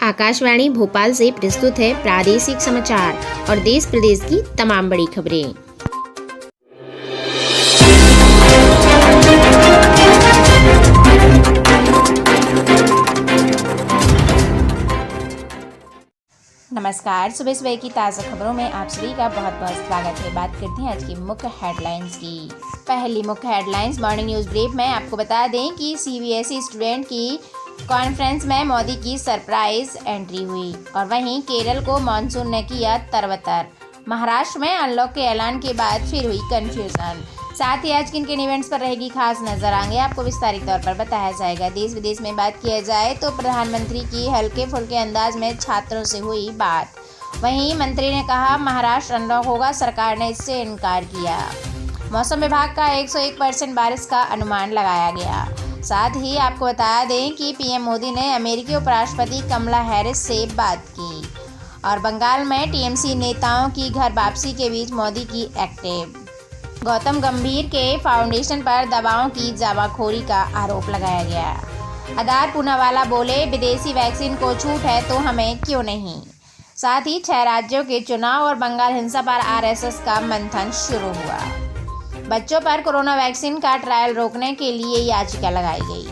आकाशवाणी भोपाल से प्रस्तुत है प्रादेशिक समाचार और देश प्रदेश की तमाम बड़ी खबरें। नमस्कार, सुबह की ताज़ा खबरों में आप सभी का बहुत बहुत स्वागत है। बात करते हैं आज की मुख्य हेडलाइंस की। पहली मुख्य हेडलाइंस मॉर्निंग न्यूज़ ब्रीफ में आपको बता दें कि सीबीएसई स्टूडेंट की कॉन्फ्रेंस में मोदी की सरप्राइज एंट्री हुई और वहीं केरल को मानसून ने किया तरबतर। महाराष्ट्र में अनलॉक के ऐलान के बाद फिर हुई कंफ्यूजन। साथ ही आज किन किन इवेंट्स पर रहेगी खास नजर आएंगे, आपको विस्तारित तौर पर बताया जाएगा। देश विदेश में बात किया जाए तो प्रधानमंत्री की हल्के फुल्के अंदाज में छात्रों से हुई बात। वहीं मंत्री ने कहा महाराष्ट्र अनलॉक होगा, सरकार ने इससे इनकार किया। मौसम विभाग का 101% बारिश का अनुमान लगाया गया। साथ ही आपको बता दें कि पीएम मोदी ने अमेरिकी उपराष्ट्रपति कमला हैरिस से बात की और बंगाल में टीएमसी नेताओं की घर वापसी के बीच मोदी की एक्टिव। गौतम गंभीर के फाउंडेशन पर दवाओं की जमाखोरी का आरोप लगाया गया। आधार पूनावाला बोले विदेशी वैक्सीन को छूट है तो हमें क्यों नहीं। साथ ही 6 राज्यों के चुनाव और बंगाल हिंसा पर आरएसएस का मंथन शुरू हुआ। बच्चों पर कोरोना वैक्सीन का ट्रायल रोकने के लिए याचिका लगाई गई।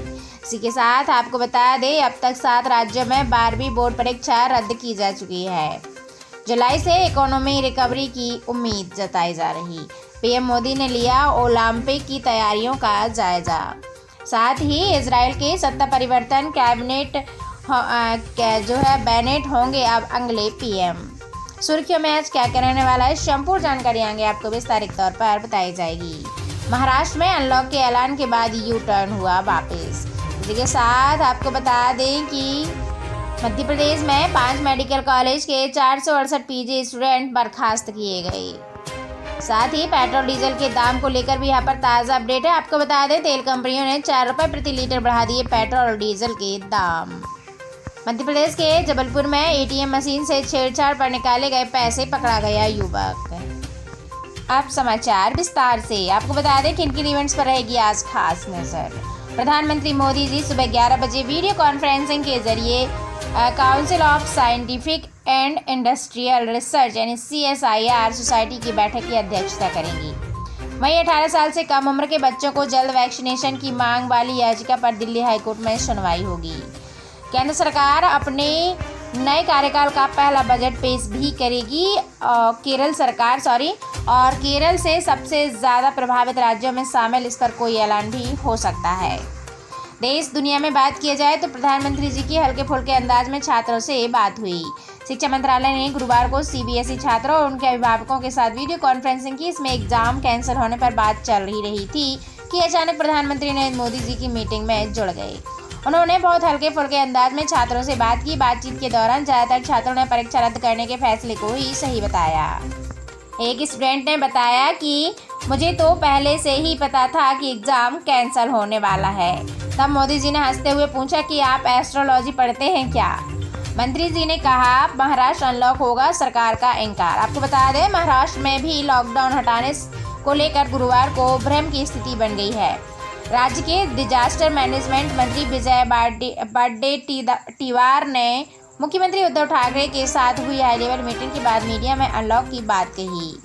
इसी के साथ आपको बता दें अब तक 7 राज्यों में 12वीं बोर्ड परीक्षा रद्द की जा चुकी है। जुलाई से इकोनॉमी रिकवरी की उम्मीद जताई जा रही। पीएम मोदी ने लिया ओलंपिक की तैयारियों का जायजा। साथ ही इजराइल के सत्ता परिवर्तन कैबिनेट बेनेट होंगे अब अगले पीएम। सुर्खियों में आज क्या रहने वाला है, संपूर्ण जानकारी आगे आपको विस्तारित तौर पर बताई जाएगी। महाराष्ट्र में अनलॉक के ऐलान के बाद यू टर्न हुआ वापस। इसी के साथ आपको बता दें कि मध्य प्रदेश में 5 मेडिकल कॉलेज के 468 पीजी स्टूडेंट बर्खास्त किए गए। साथ ही पेट्रोल डीजल के दाम को लेकर भी यहाँ पर ताज़ा अपडेट है। आपको बता दें तेल कंपनियों ने 4 रुपये प्रति लीटर बढ़ा दिए पेट्रोल और डीजल के दाम। मध्य प्रदेश के जबलपुर में एटीएम मशीन से छेड़छाड़ पर निकाले गए पैसे पकड़ा गया युवक। अब समाचार विस्तार से। आपको बता दें किन किन इवेंट्स पर रहेगी आज खास नजर। प्रधानमंत्री मोदी जी सुबह 11 बजे वीडियो कॉन्फ्रेंसिंग के जरिए council of scientific and industrial research यानी CSIR सोसाइटी की बैठक की अध्यक्षता करेंगी। वहीं 18 साल से कम उम्र के बच्चों को जल्द वैक्सीनेशन की मांग वाली याचिका पर दिल्ली हाईकोर्ट में सुनवाई होगी। केंद्र सरकार अपने नए कार्यकाल का पहला बजट पेश भी करेगी। और केरल से सबसे ज़्यादा प्रभावित राज्यों में शामिल इस पर कोई ऐलान भी हो सकता है। देश दुनिया में बात किया जाए तो प्रधानमंत्री जी की हल्के फुल्के अंदाज में छात्रों से बात हुई। शिक्षा मंत्रालय ने गुरुवार को सीबीएसई छात्रों और उनके अभिभावकों के साथ वीडियो कॉन्फ्रेंसिंग की। इसमें एग्जाम कैंसिल होने पर बात चल ही रही थी कि अचानक प्रधानमंत्री नरेंद्र मोदी जी की मीटिंग में जुड़ गए। उन्होंने बहुत हल्के फुल्के अंदाज में छात्रों से बात की। बातचीत के दौरान ज़्यादातर छात्रों ने परीक्षा रद्द करने के फैसले को ही सही बताया। एक स्टूडेंट ने बताया कि मुझे तो पहले से ही पता था कि एग्ज़ाम कैंसिल होने वाला है। तब मोदी जी ने हंसते हुए पूछा कि आप एस्ट्रोलॉजी पढ़ते हैं क्या। मंत्री जी ने कहा महाराष्ट्र अनलॉक होगा, सरकार का इनकार। आपको बता दें महाराष्ट्र में भी लॉकडाउन हटाने को लेकर गुरुवार को भ्रम की स्थिति बन गई है। राज्य के डिजास्टर मैनेजमेंट मंत्री विजय वडेट्टीवार ने मुख्यमंत्री उद्धव ठाकरे के साथ हुई हाई लेवल मीटिंग के बाद मीडिया में अनलॉक की बात कही।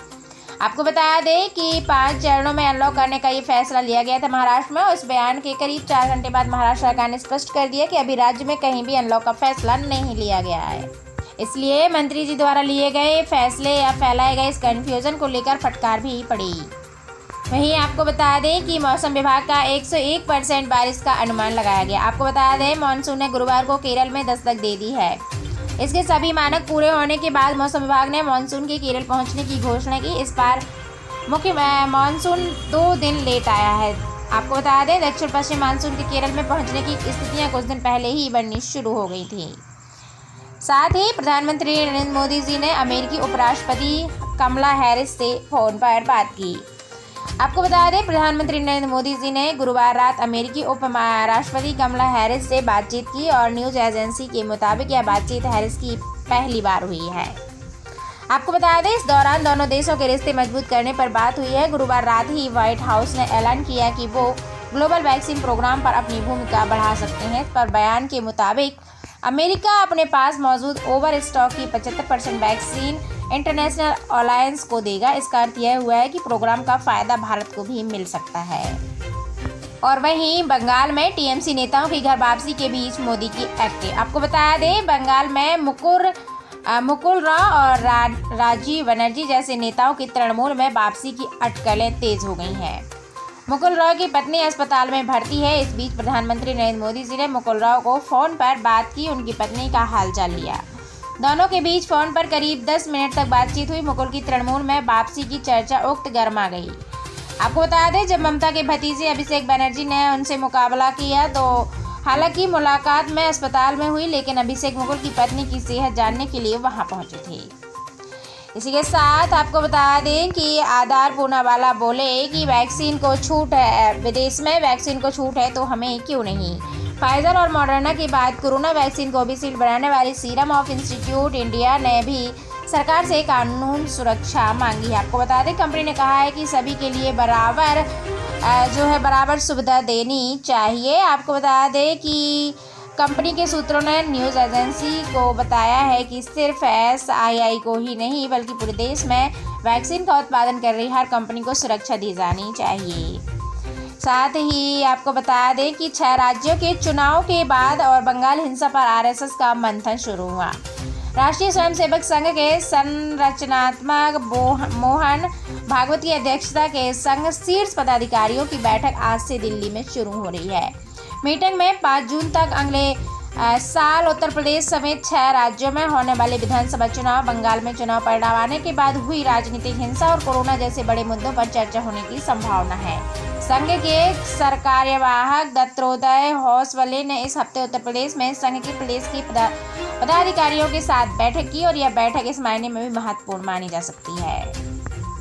आपको बता दें कि 5 चरणों में अनलॉक करने का ये फैसला लिया गया था महाराष्ट्र में। उस बयान के करीब 4 घंटे बाद महाराष्ट्र सरकार ने स्पष्ट कर दिया कि अभी राज्य में कहीं भी अनलॉक का फैसला नहीं लिया गया है। इसलिए मंत्री जी द्वारा लिए गए फैसले या फैलाए गए इस कन्फ्यूजन को लेकर फटकार भी पड़ी। वहीं आपको बता दें कि मौसम विभाग का 101% बारिश का अनुमान लगाया गया। आपको बता दें मानसून ने गुरुवार को केरल में दस्तक दे दी है। इसके सभी मानक पूरे होने के बाद मौसम विभाग ने मानसून के केरल पहुंचने की घोषणा की। इस बार मुख्य मानसून 2 दिन लेट आया है। आपको बता दें दक्षिण पश्चिम मानसून के केरल में पहुंचने की स्थितियां कुछ दिन पहले ही बननी शुरू हो गई थी। साथ ही प्रधानमंत्री नरेंद्र मोदी जी ने अमेरिकी उपराष्ट्रपति कमला हैरिस से फोन पर बात की। आपको बता दें प्रधानमंत्री नरेंद्र मोदी जी ने गुरुवार रात अमेरिकी उपराष्ट्रपति कमला हैरिस से बातचीत की और न्यूज़ एजेंसी के मुताबिक यह बातचीत हैरिस की पहली बार हुई है। आपको बता दें इस दौरान दोनों देशों के रिश्ते मजबूत करने पर बात हुई है। गुरुवार रात ही व्हाइट हाउस ने ऐलान किया कि वो ग्लोबल वैक्सीन प्रोग्राम पर अपनी भूमिका बढ़ा सकते हैं। इस पर बयान के मुताबिक अमेरिका अपने पास मौजूद ओवर स्टॉक की 75% वैक्सीन इंटरनेशनल अलायंस को देगा। इसका अर्थ यह हुआ है कि प्रोग्राम का फायदा भारत को भी मिल सकता है। और वहीं बंगाल में टीएमसी नेताओं की घर वापसी के बीच मोदी की एक्टिंग। आपको बता दें, बंगाल में मुकुल रॉय और राजीव बनर्जी जैसे नेताओं की तृणमूल में वापसी की अटकलें तेज हो गई हैं। मुकुल रॉय की पत्नी अस्पताल में भर्ती है। इस बीच प्रधानमंत्री नरेंद्र मोदी जी ने मुकुल रॉय को फोन पर बात की, उनकी पत्नी का हालचाल लिया। दोनों के बीच फोन पर करीब 10 मिनट तक बातचीत हुई। मुकुल की तृणमूल में वापसी की चर्चा उक्त गर्मा गई। आपको बता दें, जब ममता के भतीजे अभिषेक बनर्जी ने उनसे मुकाबला किया तो हालांकि मुलाकात में अस्पताल में हुई, लेकिन अभिषेक मुकुल की पत्नी की सेहत जानने के लिए वहां पहुंचे थे। इसी के साथ आपको बता दें कि आधार पूनावाला बोले कि वैक्सीन को छूट है, विदेश में वैक्सीन को छूट है तो हमें क्यों नहीं। फाइजर और मॉडर्ना के बाद कोरोना वैक्सीन कोविशील्ड बनाने वाली सीरम ऑफ इंस्टीट्यूट इंडिया ने भी सरकार से कानून सुरक्षा मांगी है। आपको बता दें, कंपनी ने कहा है कि सभी के लिए बराबर सुविधा देनी चाहिए। आपको बता दें कि कंपनी के सूत्रों ने न्यूज़ एजेंसी को बताया है कि सिर्फ SII को ही नहीं बल्कि पूरे देश में वैक्सीन का उत्पादन कर रही हर कंपनी को सुरक्षा दी जानी चाहिए। साथ ही आपको बता दें कि 6 राज्यों के चुनाव के बाद और बंगाल हिंसा पर RSS का मंथन शुरू हुआ। राष्ट्रीय स्वयंसेवक संघ के संरचनात्मक मोहन भागवत की अध्यक्षता के संघ शीर्ष पदाधिकारियों की बैठक आज से दिल्ली में शुरू हो रही है। मीटिंग में 5 जून तक अगले साल उत्तर प्रदेश समेत 6 राज्यों में होने वाले विधानसभा चुनाव, बंगाल में चुनाव परिणाम आने के बाद हुई राजनीतिक हिंसा और कोरोना जैसे बड़े मुद्दों पर चर्चा होने की संभावना है। संघ के सरकार्यवाहक दत्तोदय होसबले ने इस हफ्ते उत्तर प्रदेश में संघ के प्रदेश के पदाधिकारियों के साथ बैठक की और यह बैठक इस महीने में भी महत्वपूर्ण मानी जा सकती है।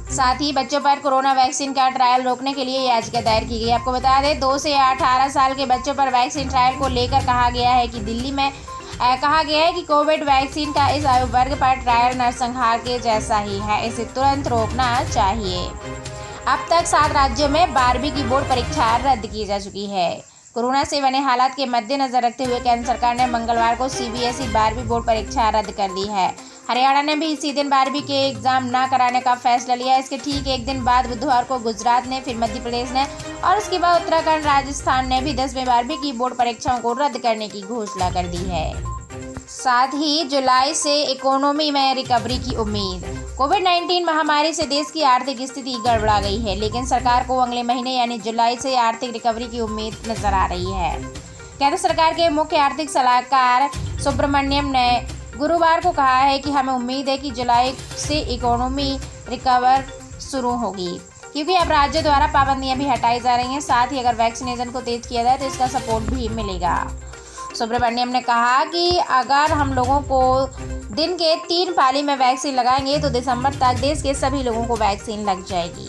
साथ ही बच्चों पर कोरोना वैक्सीन का ट्रायल रोकने के लिए याचिका दायर की गई। आपको बता दें, 2 से 18 साल के बच्चों पर वैक्सीन ट्रायल को लेकर कहा गया है कि दिल्ली में कहा गया है कि कोविड वैक्सीन का इस आयु वर्ग पर ट्रायल नरसंहार के जैसा ही है, इसे तुरंत रोकना चाहिए। अब तक 7 राज्यों में 12वीं की बोर्ड परीक्षा रद्द की जा चुकी है। कोरोना से बने हालात के मद्देनजर रखते हुए केंद्र सरकार ने मंगलवार को CBSE 12वीं बोर्ड परीक्षा रद्द कर दी है। हरियाणा ने भी इसी दिन 12वीं के एग्जाम न कराने का फैसला लिया। इसके ठीक एक दिन बाद बुधवार को गुजरात ने, फिर मध्य प्रदेश ने और उसके बाद उत्तराखंड, राजस्थान ने भी 10वीं 12वीं की बोर्ड परीक्षाओं को रद्द करने की घोषणा कर दी है। साथ ही जुलाई से इकोनॉमी में रिकवरी की उम्मीद। कोविड-19 महामारी से देश की आर्थिक स्थिति गड़बड़ा गई है, लेकिन सरकार को अगले महीने यानी जुलाई से आर्थिक रिकवरी की उम्मीद नजर आ रही है। केंद्र सरकार के मुख्य आर्थिक सलाहकार सुब्रमण्यम ने गुरुवार को कहा है कि हमें उम्मीद है कि जुलाई से इकोनॉमी रिकवर शुरू होगी, क्योंकि अब राज्यों द्वारा पाबंदियां भी हटाई जा रही हैं। साथ ही अगर वैक्सीनेशन को तेज किया जाए तो इसका सपोर्ट भी मिलेगा। सुब्रमण्यम ने कहा कि अगर हम लोगों को दिन के 3 पाली में वैक्सीन लगाएंगे तो दिसंबर तक देश के सभी लोगों को वैक्सीन लग जाएगी।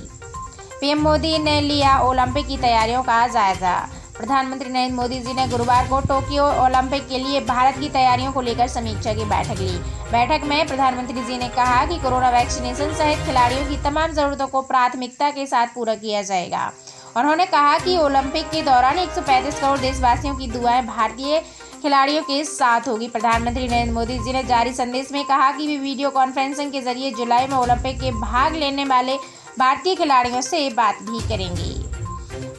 पीएम मोदी ने लिया ओलंपिक की तैयारियों का जायजा। प्रधानमंत्री नरेंद्र मोदी जी ने गुरुवार को टोक्यो ओलंपिक के लिए भारत की तैयारियों को लेकर समीक्षा की बैठक ली। बैठक में प्रधानमंत्री जी ने कहा कि कोरोना वैक्सीनेशन सहित खिलाड़ियों की तमाम जरूरतों को प्राथमिकता के साथ पूरा किया जाएगा। उन्होंने कहा कि ओलंपिक के दौरान 135 करोड़ देशवासियों की दुआएं भारतीय खिलाड़ियों के साथ होगी। प्रधानमंत्री नरेंद्र मोदी जी ने जारी संदेश में कहा कि वे वीडियो कॉन्फ्रेंसिंग के जरिए जुलाई में ओलंपिक के भाग लेने वाले भारतीय खिलाड़ियों से बात भी करेंगे।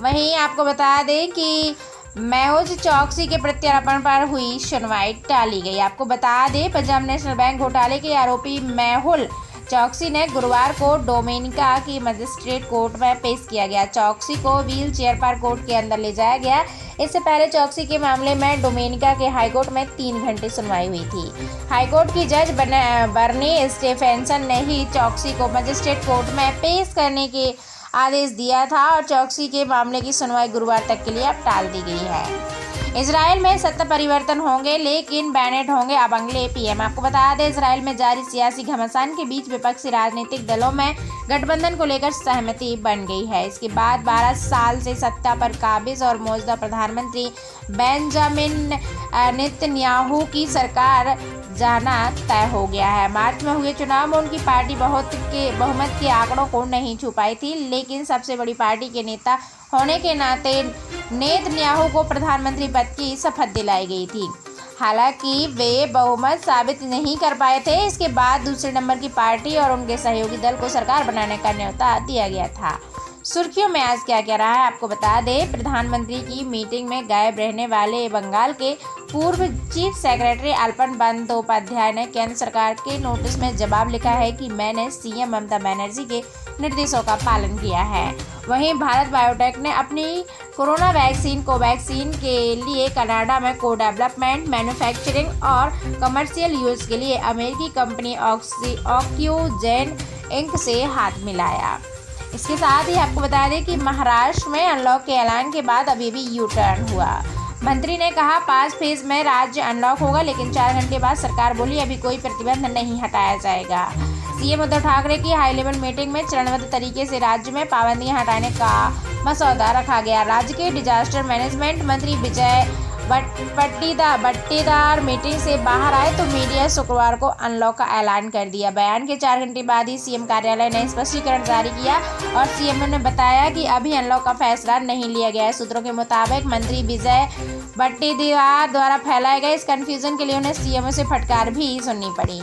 वहीं आपको बता दें कि मेहुल चौकसी के प्रत्यार्पण पर हुई सुनवाई टाली गई। आपको बता दें, पंजाब नेशनल बैंक घोटाले के आरोपी मेहुल चौकसी ने गुरुवार को डोमिनिका की मजिस्ट्रेट कोर्ट में पेश किया गया। चौकसी को व्हील चेयर पर कोर्ट के अंदर ले जाया गया। इससे पहले चौकसी के मामले में डोमिनिका के हाईकोर्ट में 3 घंटे सुनवाई हुई थी। हाईकोर्ट की जज बर्नी स्टेफेंसन ने ही चौकसी को मजिस्ट्रेट कोर्ट में पेश करने के आदेश दिया था और चौकसी के मामले की सुनवाई गुरुवार तक के लिए अब टाल दी गई है। इजराइल में सत्ता परिवर्तन होंगे, लेकिन बेनेट होंगे अब अगले पीएम। आपको बता दें, इजराइल में जारी सियासी घमासान के बीच विपक्षी राजनीतिक दलों में गठबंधन को लेकर सहमति बन गई है। इसके बाद 12 साल से सत्ता पर काबिज और मौजूदा प्रधानमंत्री बेंजामिन नेतन्याहू की सरकार जाना तय हो गया है। मार्च में हुए चुनाव में उनकी पार्टी बहुमत के आंकड़ों को नहीं छू पाई थी, लेकिन सबसे बड़ी पार्टी के नेता होने के नाते नेतन्याहू को प्रधानमंत्री पद की शपथ दिलाई गई थी। हालांकि वे बहुमत साबित नहीं कर पाए थे। इसके बाद दूसरे नंबर की पार्टी और उनके सहयोगी दल को सरकार बनाने का न्योता दिया गया था। सुर्खियों में आज क्या क्या रहा है आपको बता दें। प्रधानमंत्री की मीटिंग में गायब रहने वाले बंगाल के पूर्व चीफ सेक्रेटरी अल्पन बंदोपाध्याय ने केंद्र सरकार के नोटिस में जवाब लिखा है कि मैंने सीएम ममता बनर्जी के निर्देशों का पालन किया है। वहीं भारत बायोटेक ने अपनी कोरोना वैक्सीन कोवैक्सीन के लिए कनाडा में को डेवलपमेंट, मैन्युफैक्चरिंग और कमर्शियल यूज के लिए अमेरिकी कंपनी ऑक्यूजेन इंक से हाथ मिलाया। इसके साथ ही आपको बता दें कि महाराष्ट्र में अनलॉक के ऐलान के बाद अभी भी यू टर्न हुआ। मंत्री ने कहा 5 फेज में राज्य अनलॉक होगा, लेकिन 4 घंटे बाद सरकार बोली अभी कोई प्रतिबंध नहीं हटाया जाएगा। सीएम उद्धव ठाकरे की हाई लेवल मीटिंग में चरणबद्ध तरीके से राज्य में पाबंदियां हटाने का मसौदा रखा गया। राज्य के डिजास्टर मैनेजमेंट मंत्री विजय बट्टीदार मीटिंग से बाहर आए तो मीडिया शुक्रवार को अनलॉक का ऐलान कर दिया। बयान के 4 घंटे बाद ही सीएम कार्यालय ने स्पष्टीकरण जारी किया और सीएम ने बताया कि अभी अनलॉक का फैसला नहीं लिया गया है। सूत्रों के मुताबिक मंत्री विजय बट्टीदार द्वारा फैलाए गए इस कंफ्यूजन के लिए उन्हें सीएम से फटकार भी सुननी पड़ी।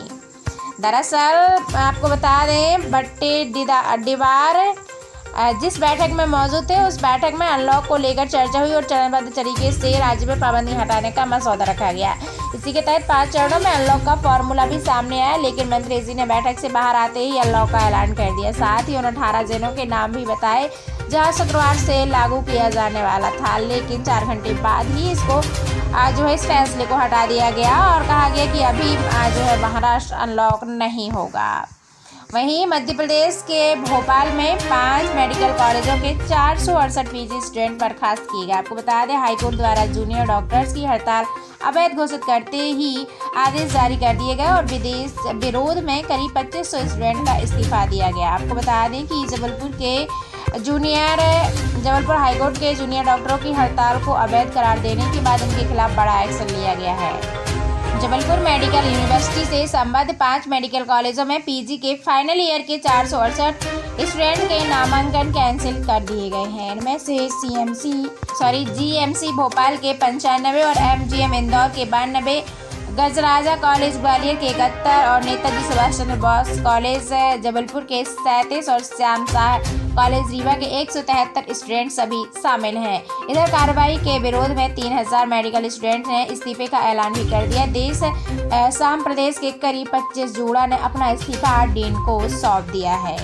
दरअसल आपको बता दें बट्टीदार जिस बैठक में मौजूद थे उस बैठक में अनलॉक को लेकर चर्चा हुई और चरणबद्ध तरीके से राज्य में पाबंदी हटाने का मसौदा रखा गया। इसी के तहत 5 चरणों में अनलॉक का फॉर्मूला भी सामने आया, लेकिन मंत्री जी ने बैठक से बाहर आते ही अनलॉक का ऐलान कर दिया। साथ ही उन्होंने 18 जिलों के नाम भी बताए जहां शुक्रवार से लागू किया जाने वाला था, लेकिन 4 घंटे बाद ही इसको जो है इस फैसले को हटा दिया गया और कहा गया कि अभी जो है महाराष्ट्र अनलॉक नहीं होगा। वहीं मध्य प्रदेश के भोपाल में 5 मेडिकल कॉलेजों के 468 पीजी स्टूडेंट बर्खास्त किए गए। आपको बता दें हाईकोर्ट द्वारा जूनियर डॉक्टर्स की हड़ताल अवैध घोषित करते ही आदेश जारी कर दिए गए और विरोध में करीब 2500 स्टूडेंट का इस्तीफा दिया गया। आपको बता दें कि जबलपुर हाईकोर्ट के जूनियर डॉक्टरों की हड़ताल को अवैध करार देने के बाद उनके खिलाफ बड़ा एक्शन लिया गया है। जबलपुर मेडिकल यूनिवर्सिटी से संबद्ध 5 मेडिकल कॉलेजों में पीजी के फाइनल ईयर के 468 स्टूडेंट के नामांकन कैंसिल कर दिए गए हैं। इनमें से जीएमसी भोपाल के 95 और एमजीएम इंदौर के 92, गजराजा कॉलेज ग्वालियर के 71 और नेताजी सुभाष चंद्र बोस कॉलेज जबलपुर के 37 और श्याम शाह कॉलेज रीवा के 173 स्टूडेंट सभी शामिल हैं। इधर कार्रवाई के विरोध में 3000 मेडिकल स्टूडेंट ने इस्तीफे का ऐलान भी कर दिया। शाम प्रदेश के करीब 25 जोड़ा ने अपना इस्तीफा डीन को सौंप दिया है।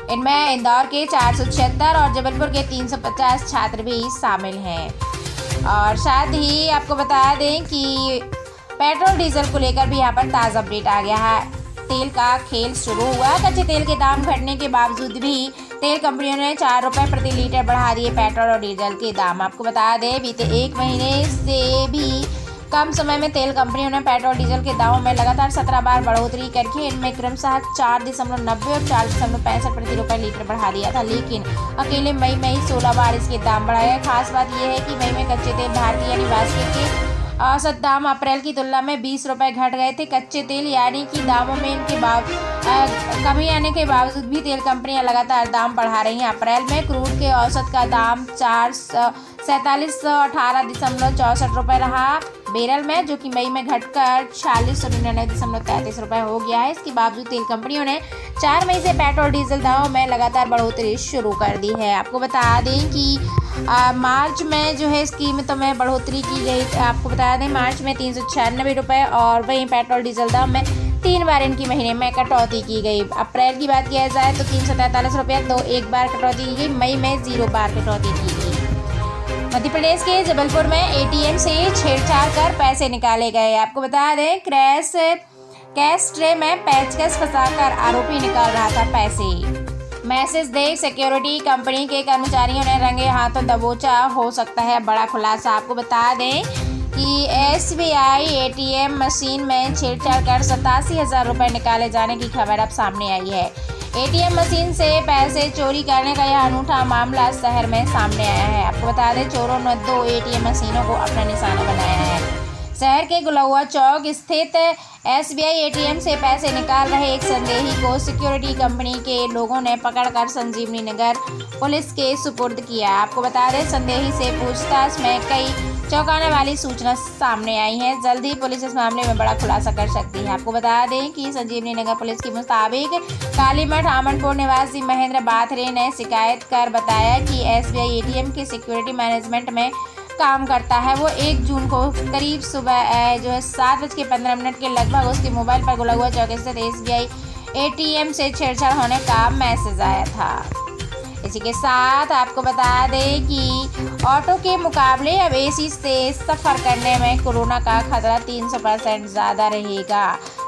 इनमें इंदौर के 476 और जबलपुर के 350 छात्र भी शामिल हैं। और साथ ही आपको बता दें कि पेट्रोल डीजल को लेकर भी यहाँ पर ताज़ा अपडेट आ गया है। तेल का खेल शुरू हुआ। कच्चे तेल के दाम घटने के बावजूद भी तेल कंपनियों ने 4 रुपये प्रति लीटर बढ़ा दिए पेट्रोल और डीजल के दाम। आपको बता दें बीते 1 महीने से भी कम समय में तेल कंपनियों ने पेट्रोल डीजल के दामों में लगातार 17 बार बढ़ोतरी करके इनमें क्रमशः 4.90 और 4.65 प्रति रुपये लीटर बढ़ा दिया था, लेकिन अकेले मई में ही 16 बार इसके दाम बढ़ाए गए। खास बात यह है कि मई में कच्चे तेल भारतीय यानी बास्केट के औसत दाम अप्रैल की तुलना में 20 रुपये घट गए थे। कच्चे तेल यानी कि दामों में इनके कमी आने के बावजूद भी तेल कंपनियां लगातार दाम बढ़ा रही हैं। अप्रैल में क्रूड के औसत का दाम 4718.64 रुपये रहा बैरल में, जो कि मई में घटकर 4699.33 रुपये हो गया है। इसके बावजूद तेल कंपनियों ने 4 मई से पेट्रोल डीजल दामों में लगातार बढ़ोतरी शुरू कर दी है। आपको बता दें कि मार्च में जो है इस कीमतों में बढ़ोतरी की गई। आपको बता दें मार्च में 396 रुपये और वहीं पेट्रोल डीजल दाम में 3 बार इनकी महीने में कटौती की गई। अप्रैल की बात किया जाए तो 343 रुपये तो 1 बार कटौती की गई, मई में 0 बार कटौती की गई। मध्य प्रदेश के जबलपुर में एटीएम से छेड़छाड़ कर पैसे निकाले गए। आपको बता दें कैश ट्रे में पेचकस फंसाकर आरोपी निकाल रहा था पैसे। मैसेज देख सिक्योरिटी कंपनी के कर्मचारियों ने रंगे हाथों दबोचा, हो सकता है बड़ा खुलासा। आपको बता दें कि एसबीआई एटीएम मशीन में छेड़छाड़ कर 87,000 रुपये निकाले जाने की खबर अब सामने आई है। एटीएम मशीन से पैसे चोरी करने का यह अनूठा मामला शहर में सामने आया है। आपको बता दें चोरों ने 2 एटीएम मशीनों को अपना निशाना बनाया है। शहर के गुलौआ चौक स्थित एसबीआई एटीएम से पैसे निकाल रहे एक संदेही को सिक्योरिटी कंपनी के लोगों ने पकड़कर संजीवनी नगर पुलिस के सुपुर्द किया। आपको बता दें संदेही से पूछताछ में कई चौंकाने वाली सूचना सामने आई है। जल्द ही पुलिस इस मामले में बड़ा खुलासा कर सकती है। आपको बता दें कि संजीवनी नगर पुलिस के मुताबिक कालीमठ आमनपुर निवासी महेंद्र बाथरे ने शिकायत कर बताया कि SBI ATM के सिक्योरिटी मैनेजमेंट में काम करता है। वो 1 जून को करीब सुबह 7:15 के लगभग उसके मोबाइल पर गुलगुआ चौक स्थित SBI ATM से छेड़छाड़ होने का मैसेज आया था। इसी के साथ आपको बता दें कि ऑटो के मुकाबले अब AC से सफ़र करने में कोरोना का खतरा 300% ज़्यादा रहेगा।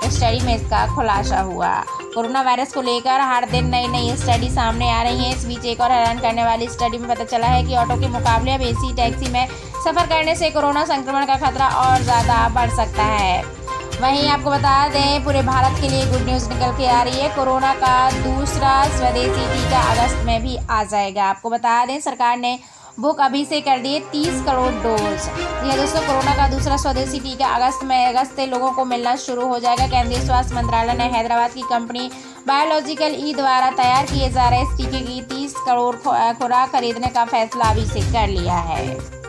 स्टडी में इसका खुलासा हुआ। कोरोना वायरस को लेकर हर दिन नई स्टडी सामने आ रही है। इस बीच एक और हैरान करने वाली स्टडी में पता चला है कि ऑटो के मुकाबले अब AC टैक्सी में सफ़र करने से कोरोना संक्रमण का खतरा और ज़्यादा बढ़ सकता है। वहीं आपको बता दें, पूरे भारत के लिए गुड न्यूज़ निकल के आ रही है। कोरोना का दूसरा स्वदेशी टीका अगस्त में भी आ जाएगा। आपको बता दें, सरकार ने बुक अभी से कर दिए 30 करोड़ डोज। यह दोस्तों, कोरोना का दूसरा स्वदेशी टीका अगस्त से लोगों को मिलना शुरू हो जाएगा। केंद्रीय स्वास्थ्य मंत्रालय ने हैदराबाद की कंपनी बायोलॉजिकल ई द्वारा तैयार किए जा रहे इस टीके की 30 करोड़ खुराक खरीदने का फैसला अभी से कर लिया है।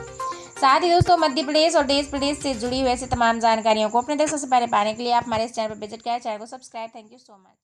साथ ही दोस्तों, मध्य प्रदेश और देश प्रदेश से जुड़ी हुई ऐसी तमाम जानकारियों को अपने देश से पहले पाने के लिए आप हमारे इस चैनल पर विजिट करें, चैनल को subscribe. Thank you so much.